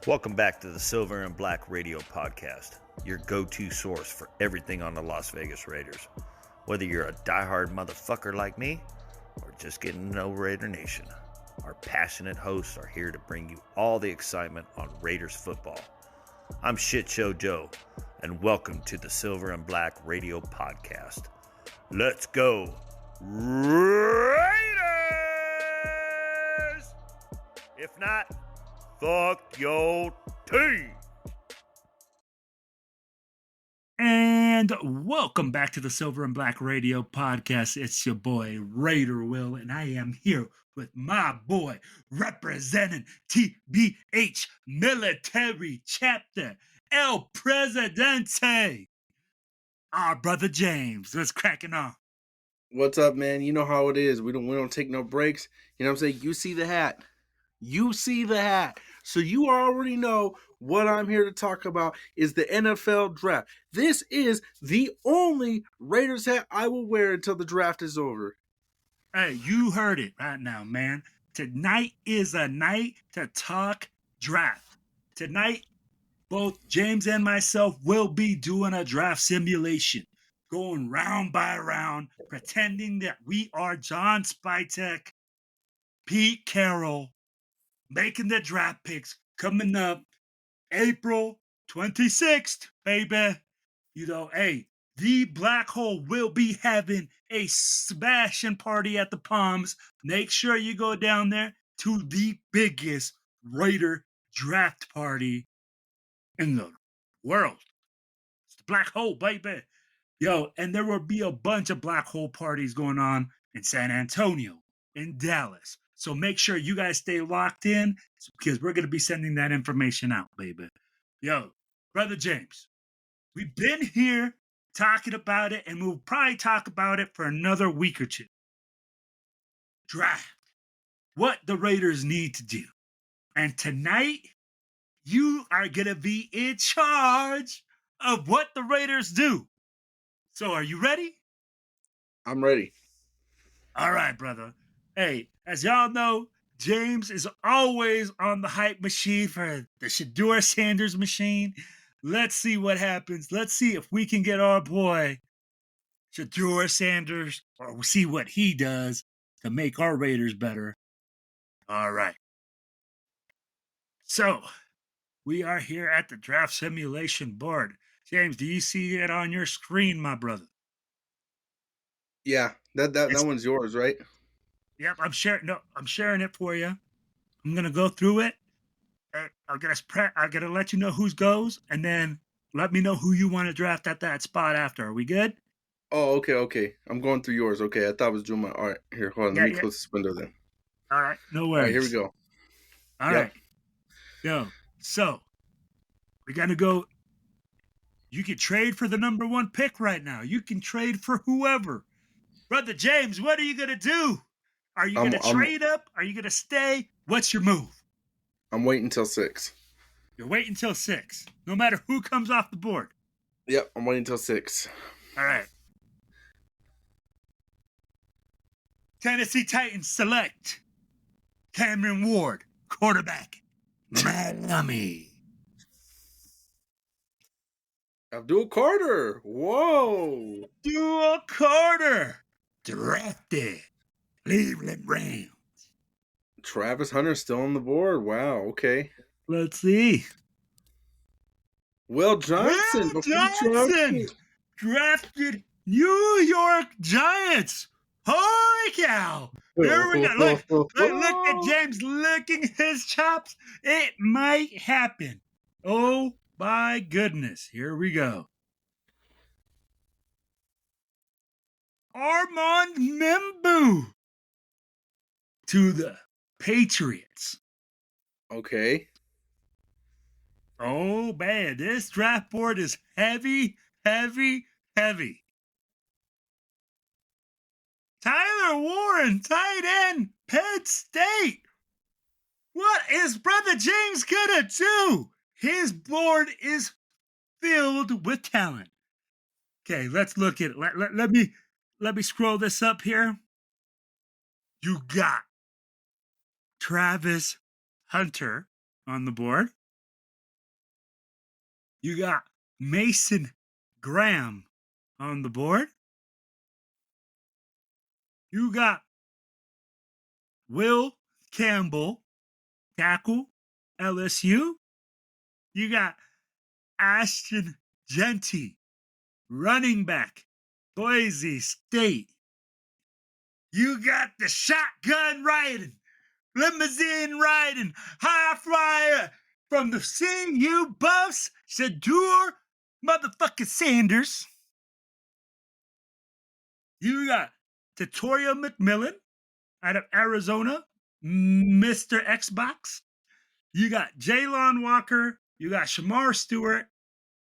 Welcome back to the Silver and Black Radio Podcast, your go-to source for everything on the Las Vegas Raiders. Whether you're a diehard motherfucker like me, or just getting to know Raider Nation, our passionate hosts are here to bring you all the excitement on Raiders football. I'm Shit Show Joe, and welcome to the Silver and Black Radio Podcast. Let's go, Raiders! If not, fuck your team. And welcome back to the Silver and Black Radio Podcast. It's your boy, Raider Wil, and I am here with my boy, representing TBH Military Chapter, El Presidente, our brother James. What's cracking on? What's up, man? You know how it is. We don't take no breaks. You know what I'm saying? You see the hat. You see the hat. So you already know what I'm here to talk about is the NFL draft. This is the only Raiders hat I will wear until the draft is over. Hey, you heard it right now, man. Tonight is a night to talk draft. Tonight, both James and myself will be doing a draft simulation, going round by round, pretending that we are John Spytek, Pete Carroll, making the draft picks coming up April 26th, baby. You know, hey, the Black Hole will be having a smashing party at the Palms. Make sure you go down there to the biggest Raider draft party in the world. It's the Black Hole, baby. Yo, and there will be a bunch of Black Hole parties going on in San Antonio, in Dallas. So make sure you guys stay locked in because we're going to be sending that information out, baby. Yo, Brother James, we've been here talking about it, and we'll probably talk about it for another week or two. Draft. What the Raiders need to do. And tonight, you are going to be in charge of what the Raiders do. So are you ready? I'm ready. All right, brother. Hey, as y'all know, James is always on the hype machine for the Shedeur Sanders machine. Let's see what happens. Let's see if we can get our boy Shedeur Sanders, or we'll see what he does to make our Raiders better. All right. So, we are here at the draft simulation board. James, do you see it on your screen, my brother? Yeah, that one's yours, right? Yep, I'm sharing it for you. I'm gonna go through it. I gotta let you know who goes, and then let me know who you want to draft at that spot after. Are we good? Oh, okay. I'm going through yours. Okay, I thought I was doing my art. Here, hold on. Let me close this window then. All right, no worries. All right, here we go. All right. Yo, so we're gonna go. You can trade for the number one pick right now. You can trade for whoever. Brother James, what are you gonna do? Are you going to trade up? Are you going to stay? What's your move? I'm waiting until 6. You're waiting until 6, no matter who comes off the board. Yep, I'm waiting until 6. All right. Tennessee Titans select Cameron Ward, quarterback, Miami. Abdul Carter. Whoa. Abdul Carter, drafted. Cleveland Browns. Travis Hunter still on the board. Wow, okay. Let's see. Wil Johnson. Drafted New York Giants. Holy cow. There we go. Look at James licking his chops. It might happen. Oh, my goodness. Here we go. Armand Membu to the Patriots. Okay. Oh, man. This draft board is heavy. Tyler Warren, tight end, Penn State. What is Brother James gonna do? His board is filled with talent. Okay, let's look at it. Let me scroll this up here. You got Travis Hunter on the board. You got Mason Graham on the board. You got Wil Campbell, tackle, LSU. You got Ashton Genty, running back, Boise State. You got the shotgun riding, limousine riding, high flyer from the CU Buffs, Shadur motherfucking Sanders. You got Tutorial McMillan out of Arizona, Mr. Xbox. You got Jalon Walker. You got Shamar Stewart.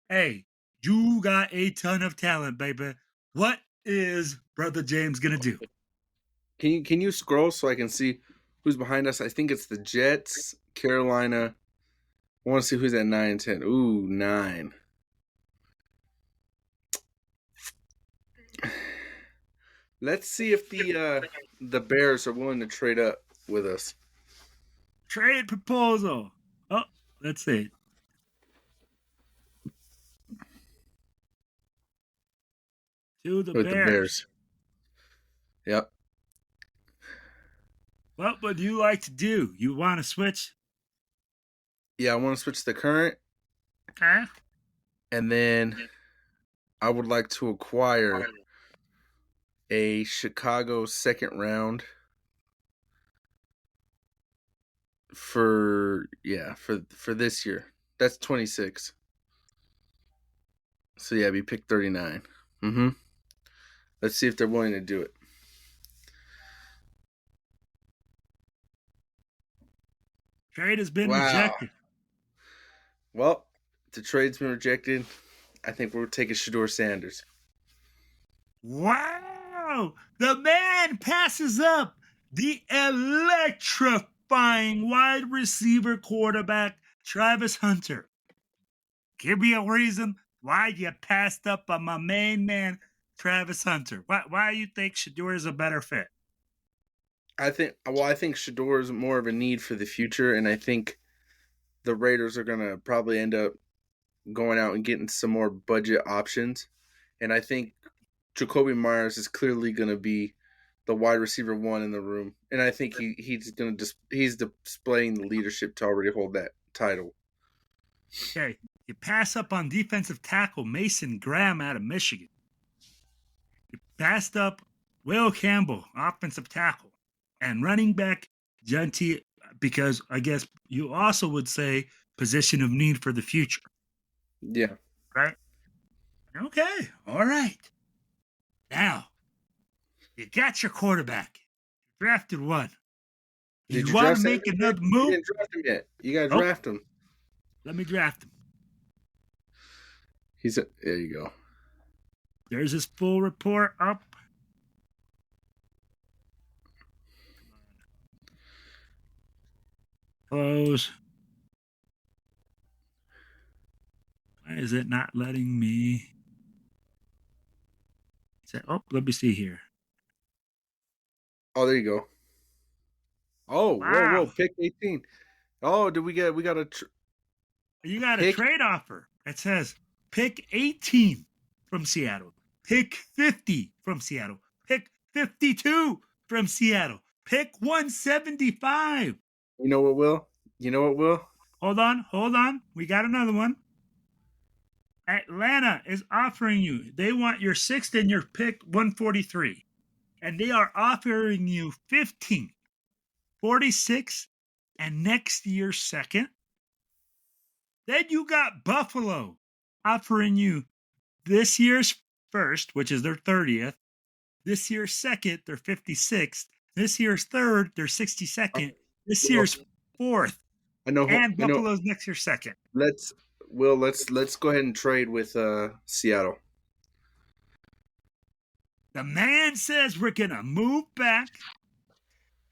Hey, you got a ton of talent, baby. What is Brother James gonna do? Can you scroll so I can see who's behind us? I think it's the Jets, Carolina. I want to see who's at 9 and 10. Ooh, 9. Let's see if the Bears are willing to trade up with us. Trade proposal. Oh, let's see. To the With Bears. the Bears. Yep. What would you like to do? You want to switch? Yeah, I want to switch the current. Okay. And then I would like to acquire a Chicago second round for this year. That's 26. So yeah, be pick 39. Mm-hmm. Let's see if they're willing to do it. Trade has been rejected. Well, the trade's been rejected. I think we're taking Shadur Sanders. Wow! The man passes up the electrifying wide receiver quarterback, Travis Hunter. Give me a reason why you passed up on my main man, Travis Hunter. Why you think Shadur is a better fit? I think Shadur is more of a need for the future, and I think the Raiders are going to probably end up going out and getting some more budget options. And I think Jacoby Myers is clearly going to be the wide receiver one in the room. And I think he's displaying the leadership to already hold that title. Okay, you pass up on defensive tackle Mason Graham out of Michigan. You passed up Wil Campbell, offensive tackle, and running back Genty, because I guess you also would say position of need for the future. Yeah. Right? Okay. All right. Now, you got your quarterback. You drafted one. Did You want to make another move? You didn't draft him yet. You got to draft him. Let me draft him. There you go. There's his full report up. Close. Why is it not letting me? Let me see here. Oh, there you go. Oh, wow. Whoa, pick 18. Oh, we got a you got a trade offer. It says pick 18 from Seattle, pick 50 from Seattle, pick 52 from Seattle, pick 175. You know what, Will? Hold on. We got another one. Atlanta is offering you, they want your 6th and your pick 143. And they are offering you 15, 46, and next year's 2nd. Then you got Buffalo offering you this year's 1st, which is their 30th. This year's 2nd, their 56th. This year's 3rd, their 62nd. This year's 4th. I know. And Buffalo's next year's 2nd. Let's go ahead and trade with Seattle. The man says we're going to move back.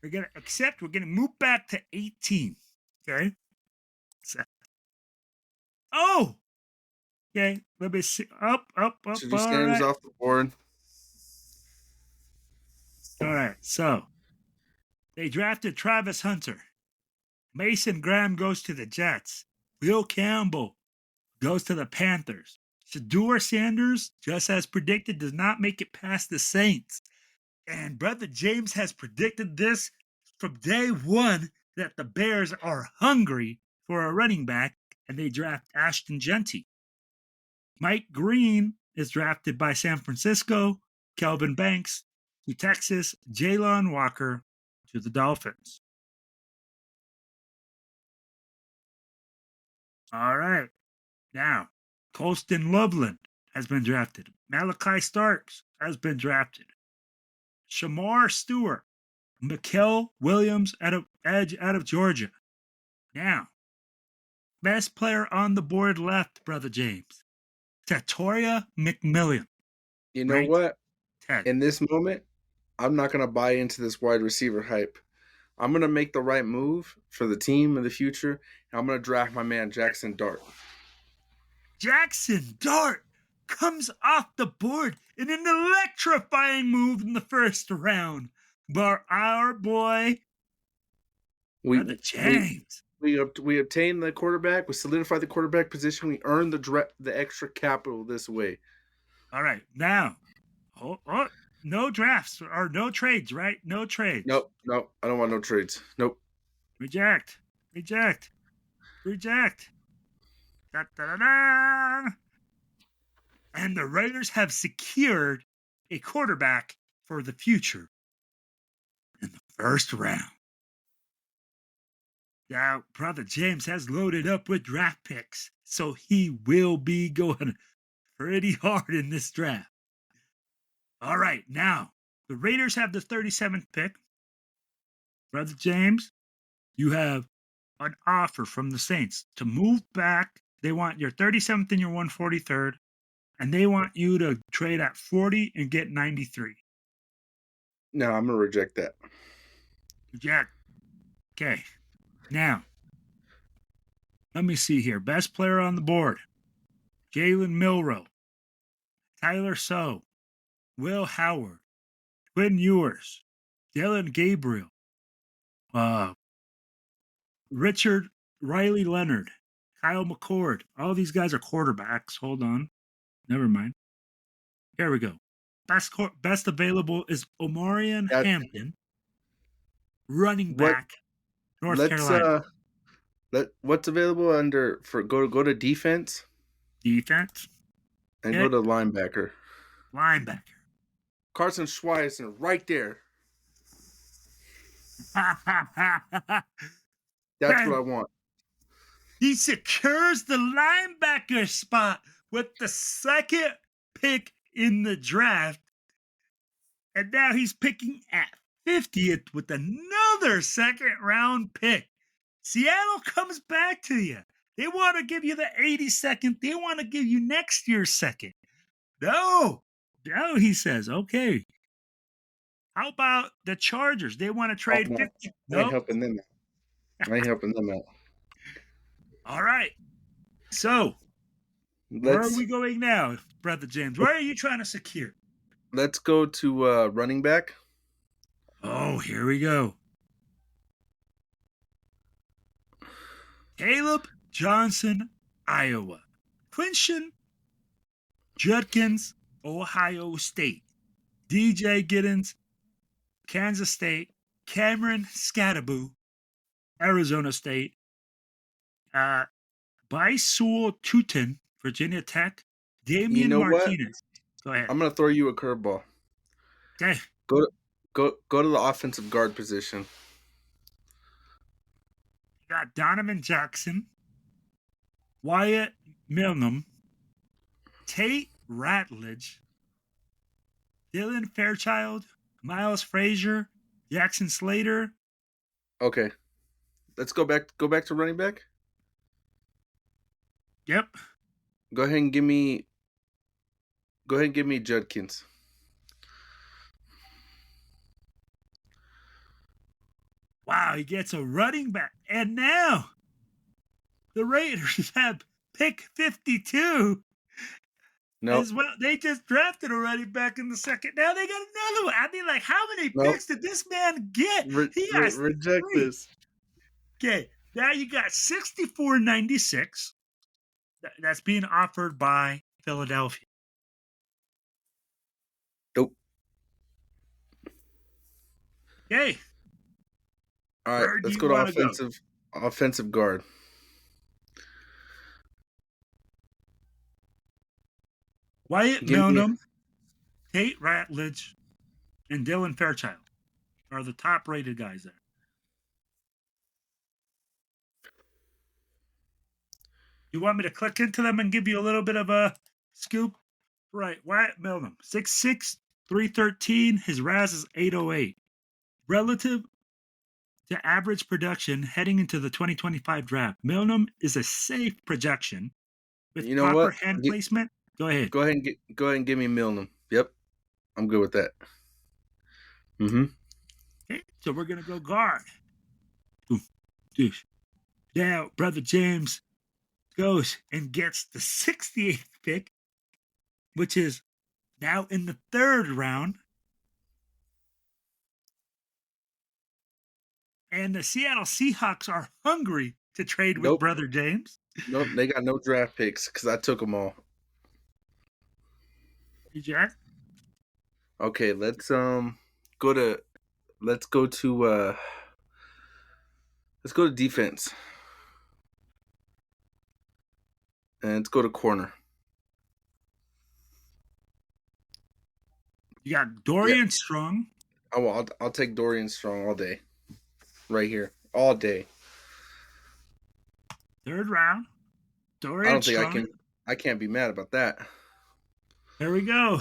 We're going to move back to 18. Okay? Oh! Okay, let me see. Up. So just Sanders off the board. All right, so they drafted Travis Hunter. Mason Graham goes to the Jets. Wil Campbell goes to the Panthers. Shedeur Sanders, just as predicted, does not make it past the Saints. And Brother James has predicted this from day one, that the Bears are hungry for a running back, and they draft Ashton Genty. Mike Green is drafted by San Francisco. Kelvin Banks to Texas. Jalen Walker to the Dolphins. All right. Now, Colston Loveland has been drafted. Malachi Starks has been drafted. Shamar Stewart. Mikael Williams edge out of Georgia. Now, best player on the board left, Brother James. Tatoria McMillan. You know Right. what? 10. In this moment, I'm not going to buy into this wide receiver hype. I'm going to make the right move for the team in the future, and I'm going to draft my man Jackson Dart. Jackson Dart comes off the board in an electrifying move in the first round. But our boy, Brother James. We obtained the quarterback. We solidified the quarterback position. We earned the extra capital this way. All right, now, no drafts or no trades, right? No trades. Nope. I don't want no trades. Nope. Reject. Da-da-da-da. And the Raiders have secured a quarterback for the future in the first round. Now, Brother James has loaded up with draft picks, so he will be going pretty hard in this draft. All right, now, the Raiders have the 37th pick. Brother James, you have an offer from the Saints to move back. They want your 37th and your 143rd, and they want you to trade at 40 and get 93. No, I'm going to reject that. Reject. Okay. Now, let me see here. Best player on the board. Jalen Milroe. Tyler So. Will Howard. Quinn Ewers. Dylan Gabriel. Richard Riley Leonard. Kyle McCord. All these guys are quarterbacks. Hold on. Never mind. Here we go. Best available is Omarion Hampton. Running back. North Carolina. What's available go to defense? Defense. And go to linebacker. Carson Schweisen right there. That's what I want. He secures the linebacker spot with the second pick in the draft. And now he's picking at 50th with another second round pick. Seattle comes back to you. They want to give you the 82nd. They want to give you next year's second. No, he says, okay. How about the Chargers? They want to trade 50. I ain't helping them out. All right. So, where are we going now, Brother James? Where are you trying to secure? Let's go to running back. Oh, here we go. Caleb Johnson, Iowa. Quinton Judkins, Ohio State. DJ Giddens, Kansas State. Cameron Scattaboo, Arizona State. Baisul Tutin, Virginia Tech. Damian Martinez. What? Go ahead. I'm going to throw you a curveball. Okay. Go to the offensive guard position. You got Donovan Jackson, Wyatt Milnum, Tate Ratledge, Dylan Fairchild, Miles Frazier, Jackson Slater. Okay. Let's go back to running back. Yep. Go ahead and give me Judkins. Wow, he gets a running back. And now the Raiders have pick 52. No. As well. They just drafted a running back in the second. Now they got another one. I mean, like, how many picks did this man get? Reject this. Okay, now you got 64.96. That's being offered by Philadelphia. Nope. Okay. All right, Where do let's you go to want to go? offensive guard. Wyatt Give me Milnum, Tate Ratledge, and Dylan Fairchild are the top-rated guys there. You want me to click into them and give you a little bit of a scoop? Right, Wyatt Milnum, 6'6", 313. His RAS is 808. Relative to average production heading into the 2025 draft, Milnum is a safe projection with You know proper what? hand placement. Go ahead. Go ahead and give me Milnum. Yep, I'm good with that. Mm-hmm. Okay, so we're gonna go guard. Now, brother James goes and gets the 68th pick, which is now in the third round. And the Seattle Seahawks are hungry to trade with Nope. brother James. Nope. They got no draft picks because I took them all. Hey, Jack. Okay, let's go to let's go to defense. And let's go to corner. You got Dorian Strong. Oh, I'll take Dorian Strong all day. Right here. All day. Third round. Dorian Strong. I can't be mad about that. There we go.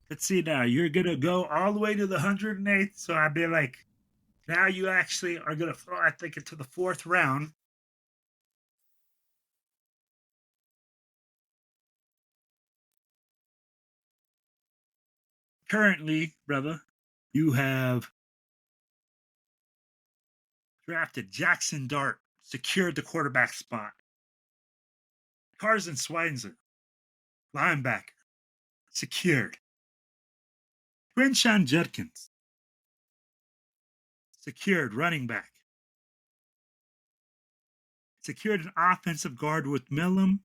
Let's see now. You're going to go all the way to the 108th. So I'd be like, now you actually are going to fall, I think, into the fourth round. Currently, brother, you have drafted Jackson Dart, secured the quarterback spot. Carson Schweitzer, linebacker, secured. Quinshawn Judkins, secured running back. Secured an offensive guard with Milnum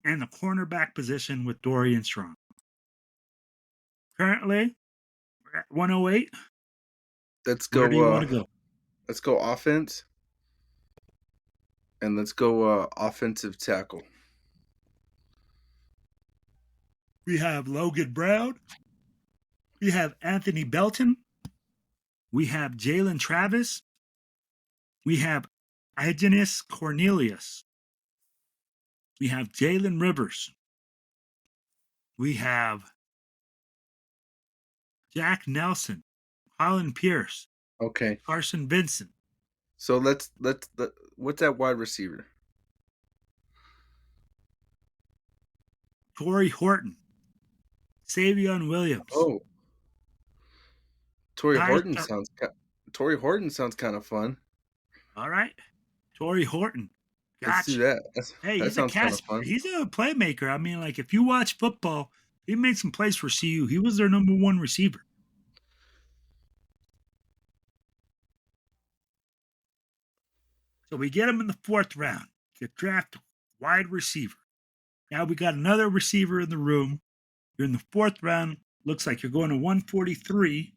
and the cornerback position with Dorian Strong. Currently, we're at 108. Let's go. Where do you want to go? Let's go offense. And let's go offensive tackle. We have Logan Brown. We have Anthony Belton. We have Jalen Travis. We have Agenis Cornelius. We have Jalen Rivers. We have Jack Nelson, Holland Pierce, Okay. Carson Vincent. So let's what's that wide receiver? Torrey Horton, Savion Williams. Oh. Torrey Horton sounds kind of fun. All right. Torrey Horton. Gotcha. Let's do that. That sounds kind of fun. He's a playmaker. I mean, like, if you watch football, he made some plays for CU. He was their number one receiver. So we get him in the fourth round. You draft wide receiver. Now we got another receiver in the room. You're in the fourth round. Looks like you're going to 143.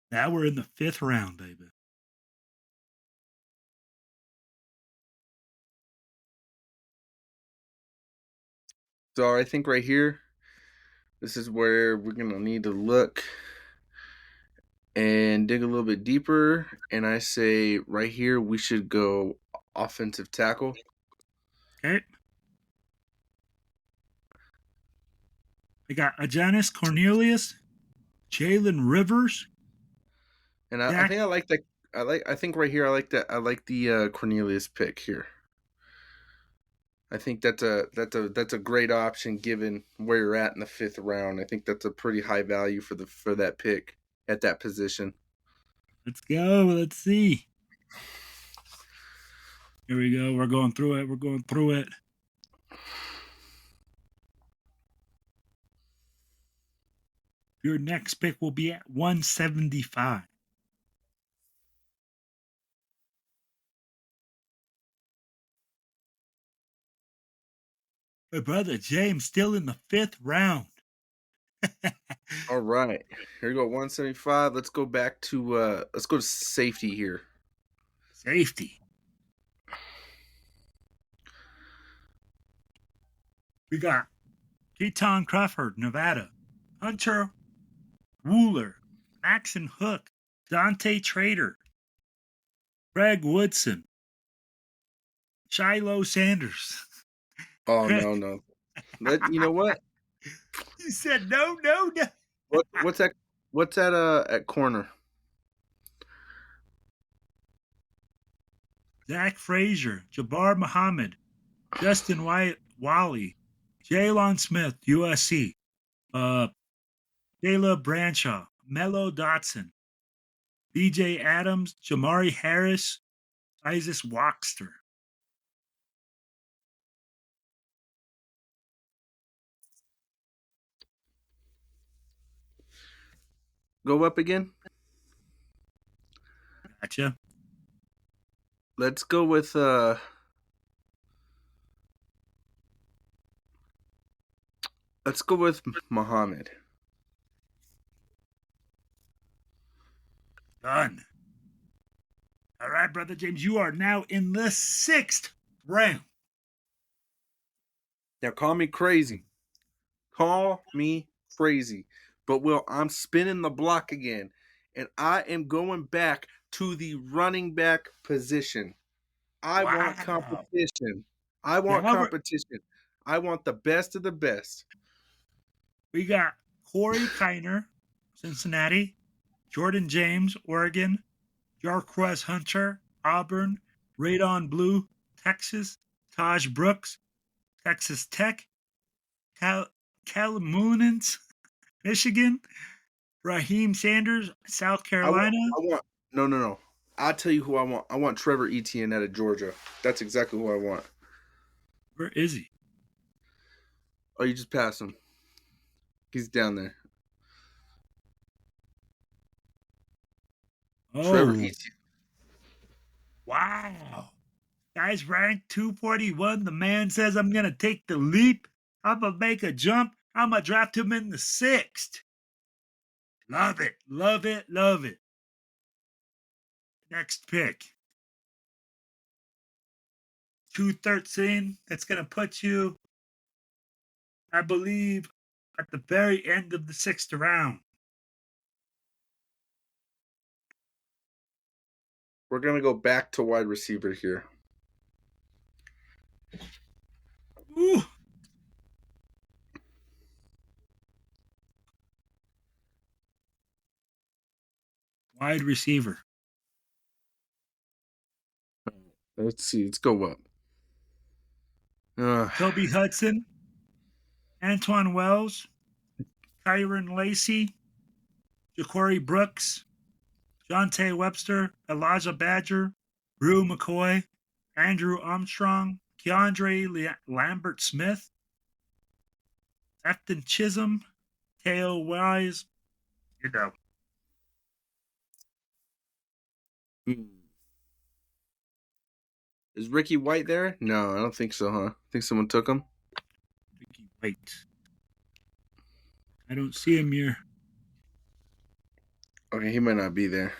Now we're in the fifth round, baby. So I think right here, this is where we're going to need to look and dig a little bit deeper. And I say right here, we should go offensive tackle. Okay. We got Ajanis Cornelius, Jalen Rivers. And I think I like that. I think right here, I like that. I like the Cornelius pick here. I think that's a great option given where you're at in the fifth round. I think that's a pretty high value for that pick at that position. Let's go. Let's see. Here we go. We're going through it. Your next pick will be at 175. My brother James still in the 5th round. All right. Here we go. 175. Let's go back to safety here. Safety. We got Keaton Crawford, Nevada. Hunter Wooler, Maxon Hook, Dante Trader, Greg Woodson, Shiloh Sanders. Oh no. You know what? You said no. What's that? What's that? At corner. Zach Frazier, Jabbar Muhammad, Justin Wally, Jalen Smith, USC, Jayla Branshaw, Mello Dotson, BJ Adams, Jamari Harris, Isaac Waxter. Go up again. Gotcha. Let's go with Muhammad. Done. All right, brother James, you are now in the 6th round. Now call me crazy. Call me crazy. But Will, I'm spinning the block again. And I am going back to the running back position. I want competition. I want competition. I want the best of the best. We got Corey Kiner, Cincinnati, Jordan James, Oregon, Jarquez Hunter, Auburn, Radon Blue, Texas, Taj Brooks, Texas Tech, Calamunans, Michigan, Raheem Sanders, South Carolina. No. I'll tell you who I want. I want Trevor Etienne out of Georgia. That's exactly who I want. Where is he? Oh, you just passed him. He's down there. Oh. Trevor Etienne. Wow. Guy's ranked 241. The man says, I'm going to take the leap. I'm going to make a jump. I'm going to draft him in the 6th. Love it. Love it. Love it. Next pick. 213. That's going to put you, I believe, at the very end of the 6th round. We're going to go back to wide receiver here. Ooh. Wide receiver. Let's see. Let's go up. Toby Hudson, Antoine Wells, Kyron Lacey, Ja'Cory Brooks, Jonte Webster, Elijah Badger, Brew McCoy, Andrew Armstrong, Keandre Lambert Smith, Afton Chisholm, Teo Wise. You know. Is Ricky White there? No, I don't think so, huh? I think someone took him. Ricky White. I don't see him here. Okay, he might not be there.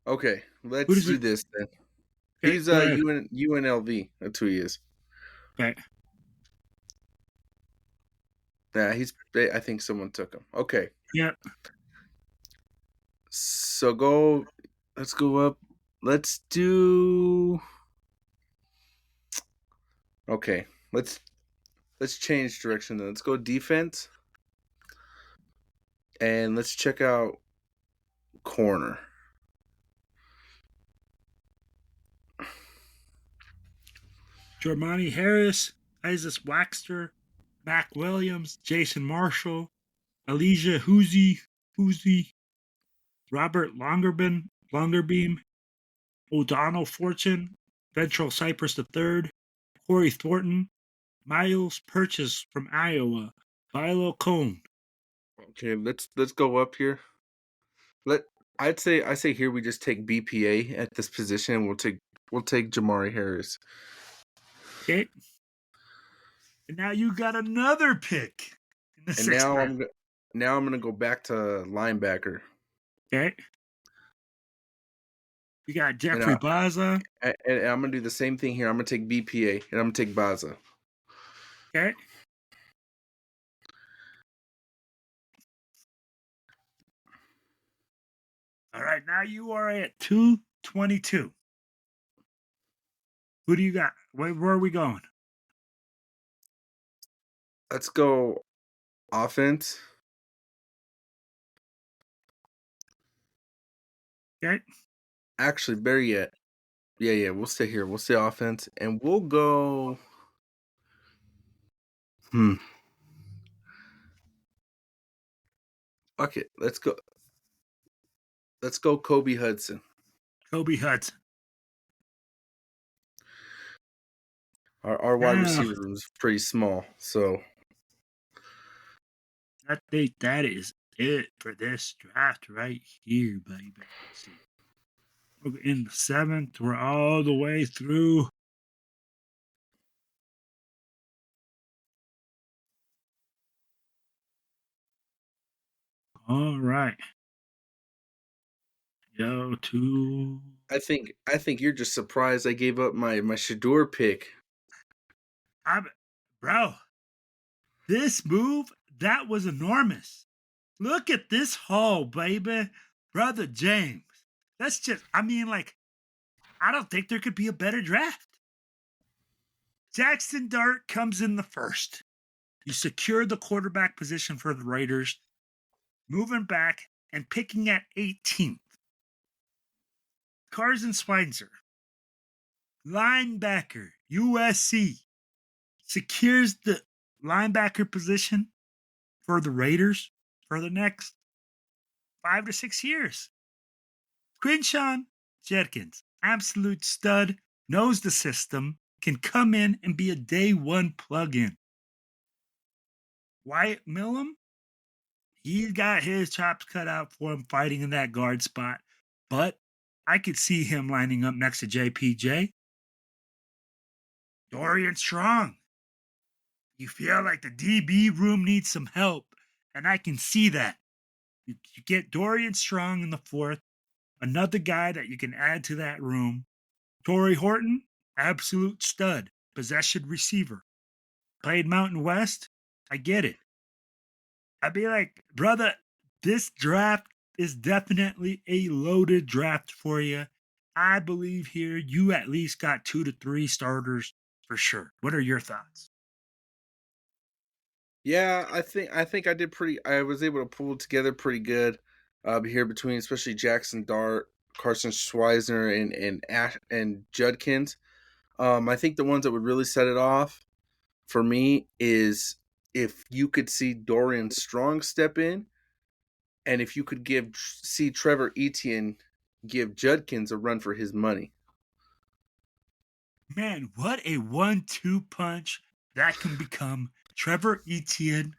Okay, let's do this then. Okay, he's UNLV. That's who he is. Okay. Yeah, I think someone took him. Okay. Yep. So let's go up. Let's do. Okay, let's change direction then. Let's go defense. And let's check out corner. Jormani Harris, Isaac Waxter, Mac Williams, Jason Marshall, Elijah Hoosie, Robert Longerbeam, O'Donnell Fortune, Ventral Cypress III, Corey Thornton, Miles Purchase from Iowa, Philo Cone. Okay, let's go up here. I say here we just take BPA at this position. We'll take Jamari Harris. Okay. And now you got another pick in the And sixth round. now I'm gonna go back to linebacker. Okay. You got And, Jeffrey Baza. and I'm gonna do the same thing here. I'm gonna take BPA and I'm gonna take Baza. Okay. All right, now you are at 222. Who do you got? Where are we going? Let's go offense. Okay. Actually, better yet. Yeah, we'll stay here. We'll stay offense. And we'll go. Fuck it. Let's go. Let's go Kobe Hudson. Kobe Hudson. Our wide receiver room is pretty small, so I think that is it for this draft right here, baby. Let's see. We're in the seventh. We're all the way through. All right. Go to. I think you're just surprised I gave up my Shador pick. Bro, this move, that was enormous. Look at this haul, baby. Brother James. That's just, I don't think there could be a better draft. Jackson Dart comes in the first. You secure the quarterback position for the Raiders, moving back and picking at 18th. Carson Schweitzer, linebacker, USC, secures the linebacker position for the Raiders for the next 5 to 6 years. Quinshawn Judkins, absolute stud, knows the system, can come in and be a day one plug-in. Wyatt Millam, he's got his chops cut out for him fighting in that guard spot, but I could see him lining up next to JPJ. Dorian Strong, you feel like the DB room needs some help, and I can see that. You get Dorian Strong in the fourth, another guy that you can add to that room. Torrey Horton, absolute stud, possession receiver. Played Mountain West, I get it. I'd be like, brother, this draft is definitely a loaded draft for you. I believe here you at least got 2 to 3 starters for sure. What are your thoughts? Yeah, I think I did pretty. I was able to pull together pretty good here between especially Jackson Dart, Carson Schweitzer, and Judkins. I think the ones that would really set it off for me is if you could see Dorian Strong step in, and if you could see Trevor Etienne give Judkins a run for his money. Man, what a 1-2 punch that can become. Trevor Etienne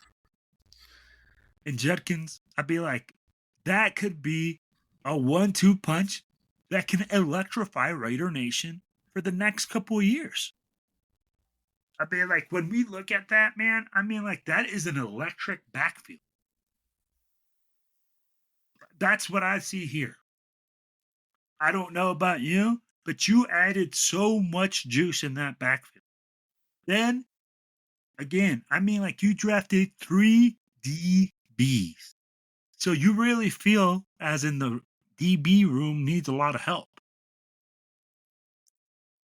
and Judkins, I'd be like, that could be a 1-2 punch that can electrify Raider Nation for the next couple of years. I'd be like, when we look at that, man, that is an electric backfield. That's what I see here. I don't know about you, but you added so much juice in that backfield. Then, again, you drafted 3 DBs. So you really feel as in the DB room needs a lot of help.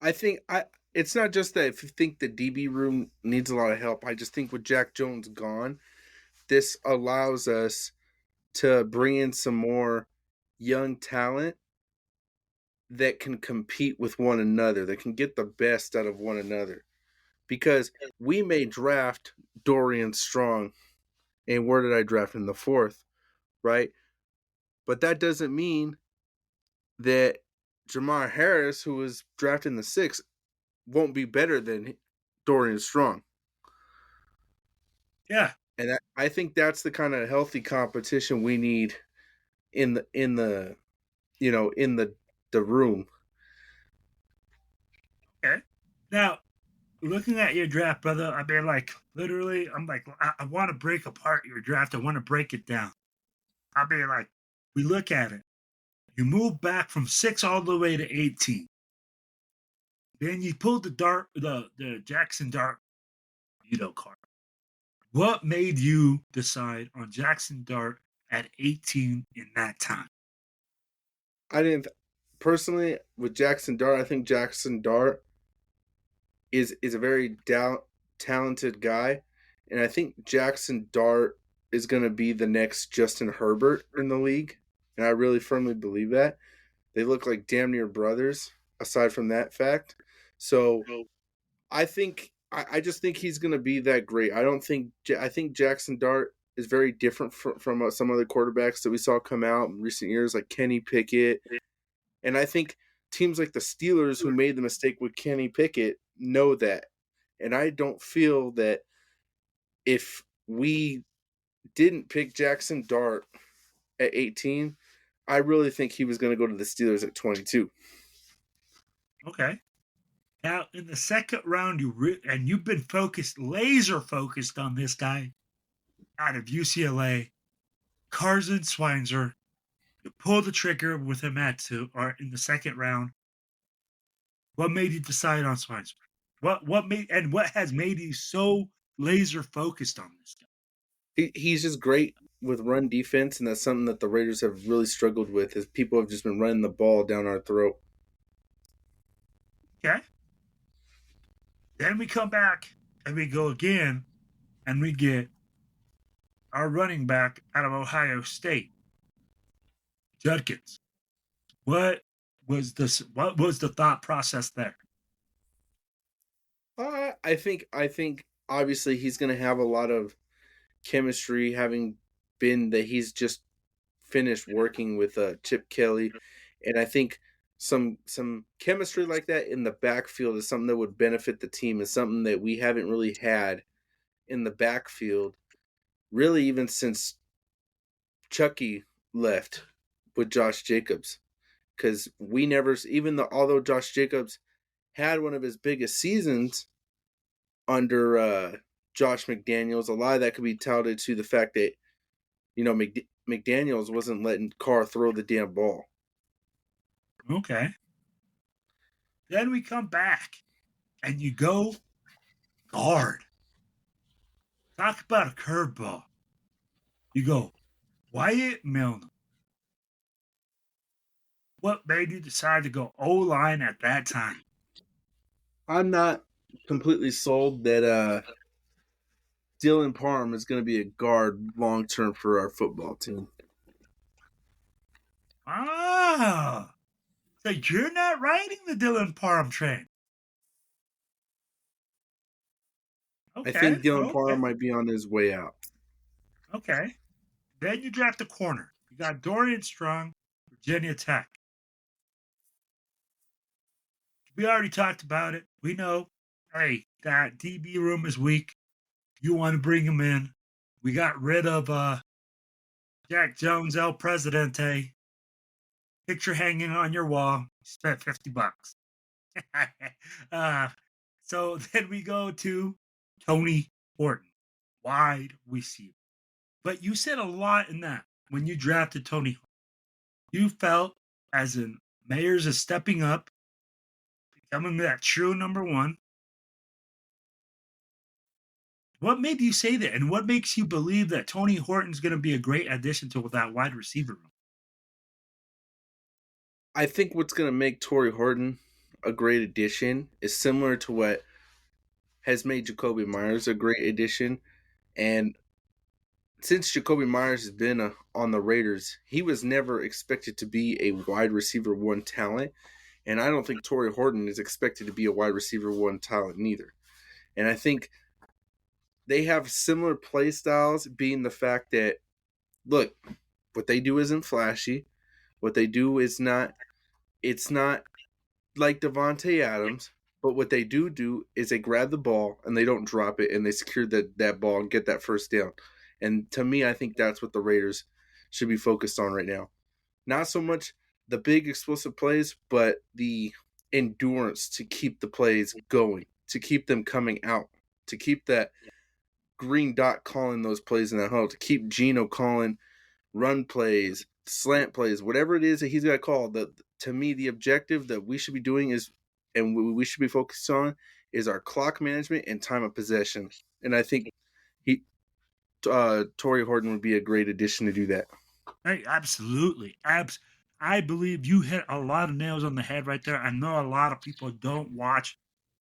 I think it's not just that if you think the DB room needs a lot of help. I just think with Jack Jones gone, this allows us to bring in some more young talent that can compete with one another, that can get the best out of one another. Because we may draft Dorian Strong, and where did I draft in the 4th, right? But that doesn't mean that Jamar Harris, who was drafted in the 6th, won't be better than Dorian Strong. Yeah, And I think that's the kind of healthy competition we need in the in the room. Okay. Now, looking at your draft, brother, I mean, like, literally, I'm like, I want to break apart your draft. I want to break it down. I mean, like, we look at it. You move back from 6 all the way to 18. Then you pulled the Jackson Dart card. What made you decide on Jackson Dart at 18 in that time? I didn't personally with Jackson Dart. I think Jackson Dart is a very talented guy, and I think Jackson Dart is going to be the next Justin Herbert in the league, and I really firmly believe that. They look like damn near brothers. Aside from that fact, so I just think he's going to be that great. I think Jackson Dart is very different from some other quarterbacks that we saw come out in recent years, like Kenny Pickett. And I think teams like the Steelers, who made the mistake with Kenny Pickett, know that. And I don't feel that if we didn't pick Jackson Dart at 18, I really think he was going to go to the Steelers at 22. Okay. Now, in the second round, you've been laser focused on this guy out of UCLA, Carson Schweitzer. You pulled the trigger with him in the second round. What made you decide on Schweitzer? What has made you so laser focused on this guy? He's just great with run defense, and that's something that the Raiders have really struggled with. Is people have just been running the ball down our throat. Okay. Then we come back and we go again, and we get our running back out of Ohio State, Judkins. What was the thought process there? I think obviously he's going to have a lot of chemistry, having been that he's just finished working with Chip Kelly, and I think some chemistry like that in the backfield is something that would benefit the team. Is something that we haven't really had in the backfield, really, even since Chucky left with Josh Jacobs, because we never, although Josh Jacobs had one of his biggest seasons under Josh McDaniels, a lot of that could be touted to the fact that McDaniels wasn't letting Carr throw the damn ball. Okay. Then we come back and you go guard. Talk about a curveball. You go Wyatt Milner. What made you decide to go O-line at that time? I'm not completely sold that Dylan Parham is going to be a guard long term for our football team. Ah, so you're not riding the Dylan Parham train. Okay. I think Dylan Parham might be on his way out. Okay. Then you draft a corner. You got Dorian Strong, Virginia Tech. We already talked about it. We know, hey, that DB room is weak. You want to bring him in. We got rid of Jack Jones, El Presidente. Picture hanging on your wall. Spent $50. So then we go to Tony Horton, wide receiver. But you said a lot in that when you drafted Tony Horton. You felt as in Mayers is stepping up, becoming that true number one. What made you say that? And what makes you believe that Tony Horton's going to be a great addition to that wide receiver room? I think what's going to make Torrey Horton a great addition is similar to what has made Jacoby Myers a great addition. And since Jacoby Myers has been on the Raiders, he was never expected to be a wide receiver one talent. And I don't think Torrey Horton is expected to be a wide receiver one talent neither. And I think they have similar play styles, being the fact that, look, what they do isn't flashy. What they do is not, it's not like Devontae Adams, But what they do is they grab the ball and they don't drop it and they secure that ball and get that first down. And to me, I think that's what the Raiders should be focused on right now. Not so much the big explosive plays, but the endurance to keep the plays going, to keep them coming out, to keep that green dot calling those plays in that huddle, to keep Geno calling run plays, slant plays, whatever it is that he's got to call. To me, the objective that we should be doing is, and we should be focused on, is our clock management and time of possession. And I think Torrey Horton would be a great addition to do that. Hey, absolutely. I believe you hit a lot of nails on the head right there. I know a lot of people don't watch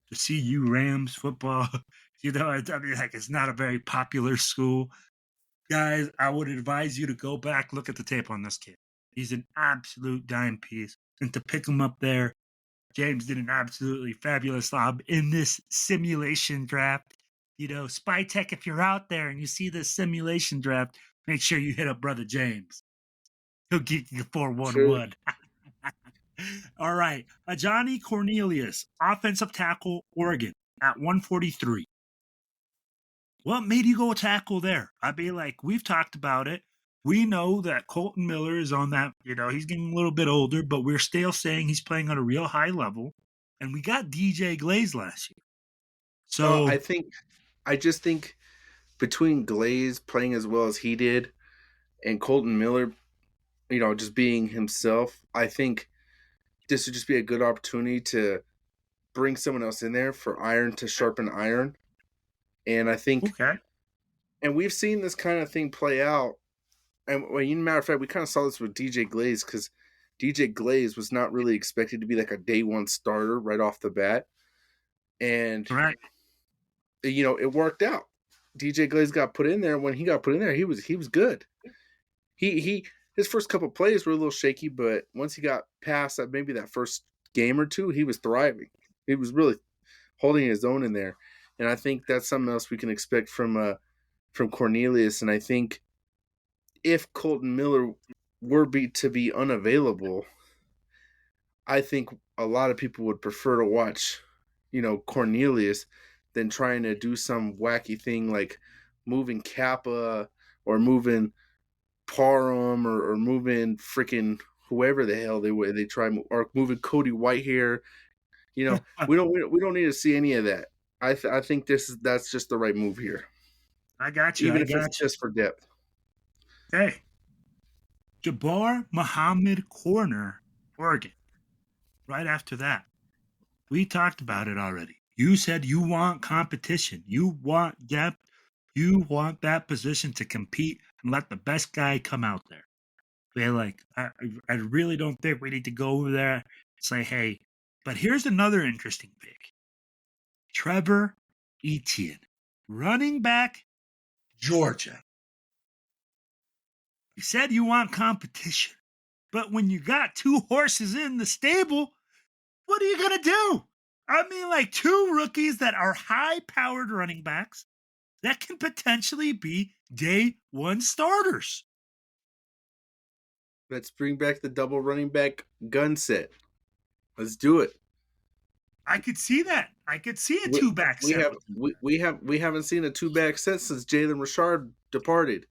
the CU Rams football. I mean, like, it's not a very popular school. Guys, I would advise you to go back, look at the tape on this kid. He's an absolute dime piece. And to pick him up there, James did an absolutely fabulous job in this simulation draft. Spy Tech, if you're out there and you see this simulation draft, make sure you hit up Brother James. He'll get you 411. All right. Johnny Cornelius, offensive tackle, Oregon, at 143. What made you go tackle there? I mean, like, we've talked about it. We know that Colton Miller is on that, he's getting a little bit older, but we're still saying he's playing on a real high level. And we got DJ Glaze last year. So I just think between Glaze playing as well as he did and Colton Miller, just being himself, I think this would just be a good opportunity to bring someone else in there for iron to sharpen iron. And I think, and we've seen this kind of thing play out. And matter of fact, we kind of saw this with DJ Glaze, because DJ Glaze was not really expected to be like a day one starter right off the bat. And, it worked out. DJ Glaze got put in there. When he got put in there, he was good. His first couple plays were a little shaky, but once he got past maybe that first game or two, he was thriving. He was really holding his own in there. And I think that's something else we can expect from Cornelius. And I think if Colton Miller were to be unavailable, I think a lot of people would prefer to watch, Cornelius than trying to do some wacky thing like moving Kappa or moving Parham or moving freaking whoever the hell they try, or moving Cody Whitehair. We don't need to see any of that. I think that's just the right move here. I got you. Even if it's just for depth. Hey, Jabbar Muhammad, corner, Oregon. Right after that, we talked about it already. You said you want competition. You want depth. You want that position to compete and let the best guy come out there. They're like, I really don't think we need to go over there and say, hey, but here's another interesting pick. Trevor Etienne, running back, Georgia. You said you want competition, but when you got two horses in the stable, what are you going to do? I mean, like, two rookies that are high-powered running backs that can potentially be day one starters. Let's bring back the double running back gun set. Let's do it. I could see that. I could see a two-back set. We haven't seen a two-back set since Jalen Richard departed.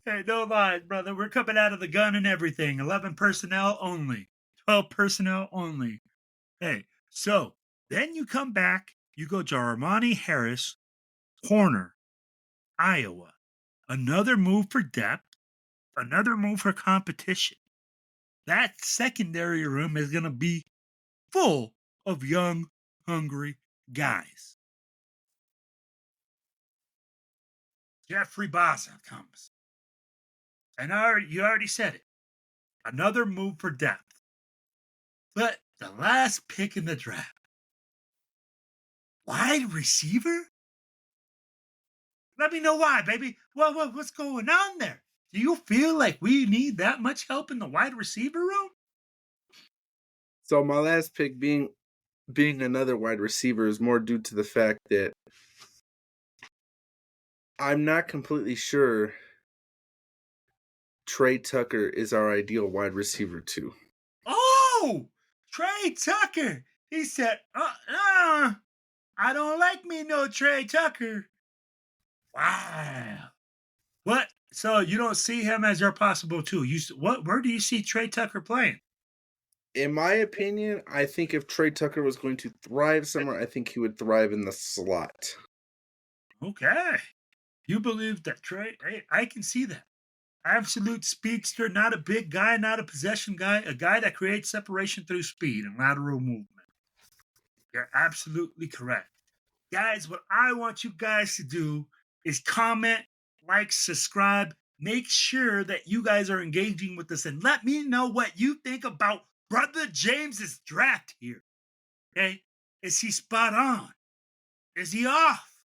Hey, no lies, brother. We're coming out of the gun and everything. 11 personnel only. 12 personnel only. Hey, so then you come back. You go Jarmani Harris, corner, Iowa. Another move for depth. Another move for competition. That secondary room is going to be full of young, hungry guys. Jeffrey Baza comes. And you already said it. Another move for depth. But the last pick in the draft. Wide receiver? Let me know why, baby. What's going on there? Do you feel like we need that much help in the wide receiver room? So my last pick being another wide receiver is more due to the fact that I'm not completely sure Trey Tucker is our ideal wide receiver too. Oh! oh, Trey Tucker. He said, I don't like me no Trey Tucker. Wow. What? So you don't see him as your possible two? Where do you see Trey Tucker playing? In my opinion, I think if Trey Tucker was going to thrive somewhere, I think he would thrive in the slot. Okay. You believe that Trey? Hey, I can see that. Absolute speedster, not a big guy, not a possession guy, a guy that creates separation through speed and lateral movement. You're absolutely correct. Guys, what I want you guys to do is comment, like, subscribe. Make sure that you guys are engaging with us and let me know what you think about Brother James's draft here. Okay? Is he spot on? Is he off?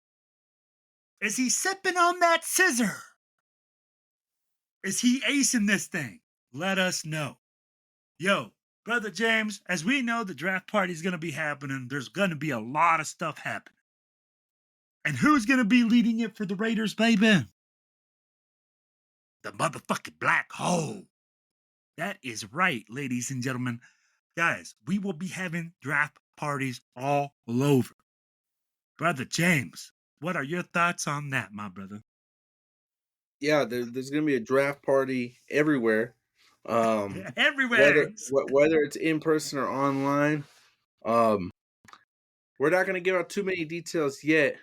Is he sipping on that scissor? Is he acing this thing? Let us know. Yo, Brother James, as we know, the draft party is going to be happening. There's going to be a lot of stuff happening. And who's going to be leading it for the Raiders, baby? The motherfucking black hole. That is right, ladies and gentlemen. Guys, we will be having draft parties all over. Brother James, what are your thoughts on that, my brother? Yeah, there's going to be a draft party everywhere. Everywhere. Whether it's in person or online. We're not going to give out too many details yet,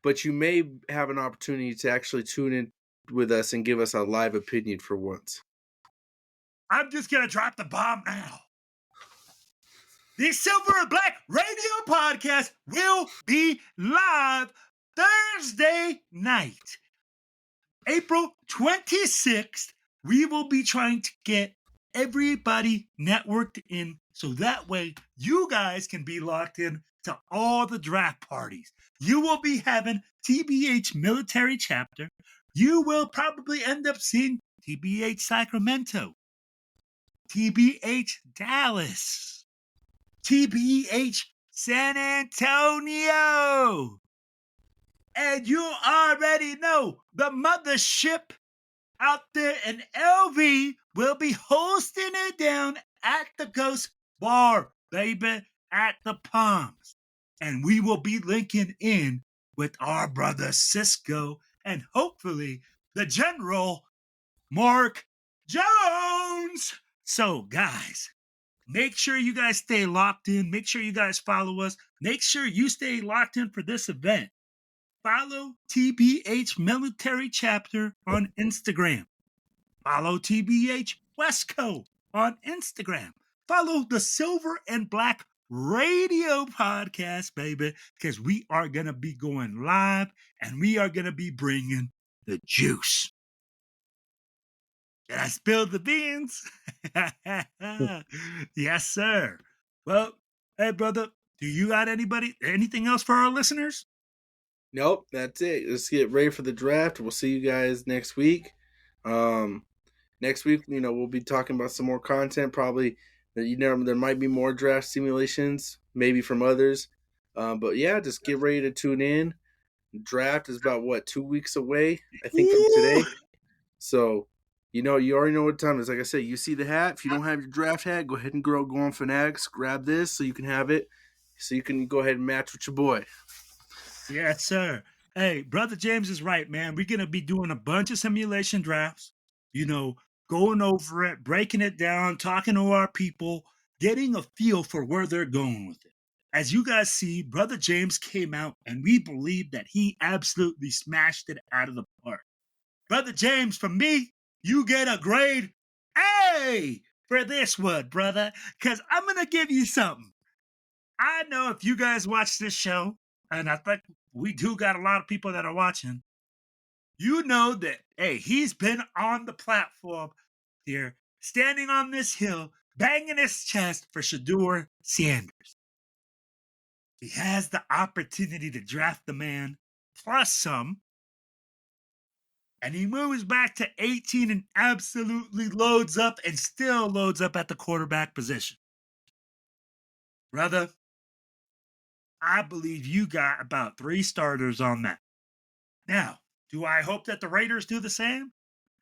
but you may have an opportunity to actually tune in with us and give us a live opinion for once. I'm just going to drop the bomb now. The Silver and Black Radio Podcast will be live Thursday night, April 26th. We will be trying to get everybody networked in so that way you guys can be locked in to all the draft parties. You will be having TBH Military Chapter. You will probably end up seeing TBH Sacramento, TBH Dallas, TBH San Antonio. And you already know the mothership out there in LV will be hosting it down at the Ghost Bar, baby, at the Palms. And we will be linking in with our brother Cisco and hopefully the General Mark Jones. So, guys, make sure you guys stay locked in. Make sure you guys follow us. Make sure you stay locked in for this event. Follow TBH Military Chapter on Instagram. Follow TBH Westco on Instagram. Follow the Silver and Black Radio Podcast, baby, because we are going to be going live and we are going to be bringing the juice. Did I spill the beans? Yes, sir. Well, hey, brother, do you got anything else for our listeners? Nope, that's it. Let's get ready for the draft. We'll see you guys next week. Next week, we'll be talking about some more content. Probably, there might be more draft simulations, maybe from others. But yeah, just get ready to tune in. Draft is about 2 weeks away, I think, from today. So, you already know what time it is. Like I said, you see the hat. If you don't have your draft hat, go ahead and go on Fanatics. Grab this so you can have it. So you can go ahead and match with your boy. Yes, sir. Hey, Brother James is right, man. We're going to be doing a bunch of simulation drafts, going over it, breaking it down, talking to our people, getting a feel for where they're going with it. As you guys see, Brother James came out, and we believe that he absolutely smashed it out of the park. Brother James, from me, you get a grade A for this one, brother, because I'm going to give you something. I know if you guys watch this show, and I think we do got a lot of people that are watching, you know that, hey, he's been on the platform here, standing on this hill, banging his chest for Shedeur Sanders. He has the opportunity to draft the man, plus some, and he moves back to 18 and absolutely loads up and still loads up at the quarterback position. Brother, I believe you got about 3 starters on that. Now, do I hope that the Raiders do the same?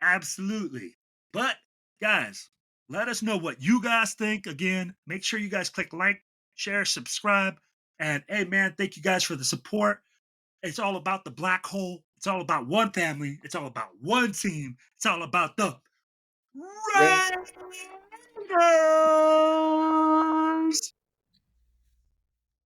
Absolutely. But, guys, Let us know what you guys think. Again, make sure you guys click like, share, subscribe. And hey, man, thank you guys for the support. It's all about the black hole. It's all about one family. It's all about one team. It's all about the Raiders.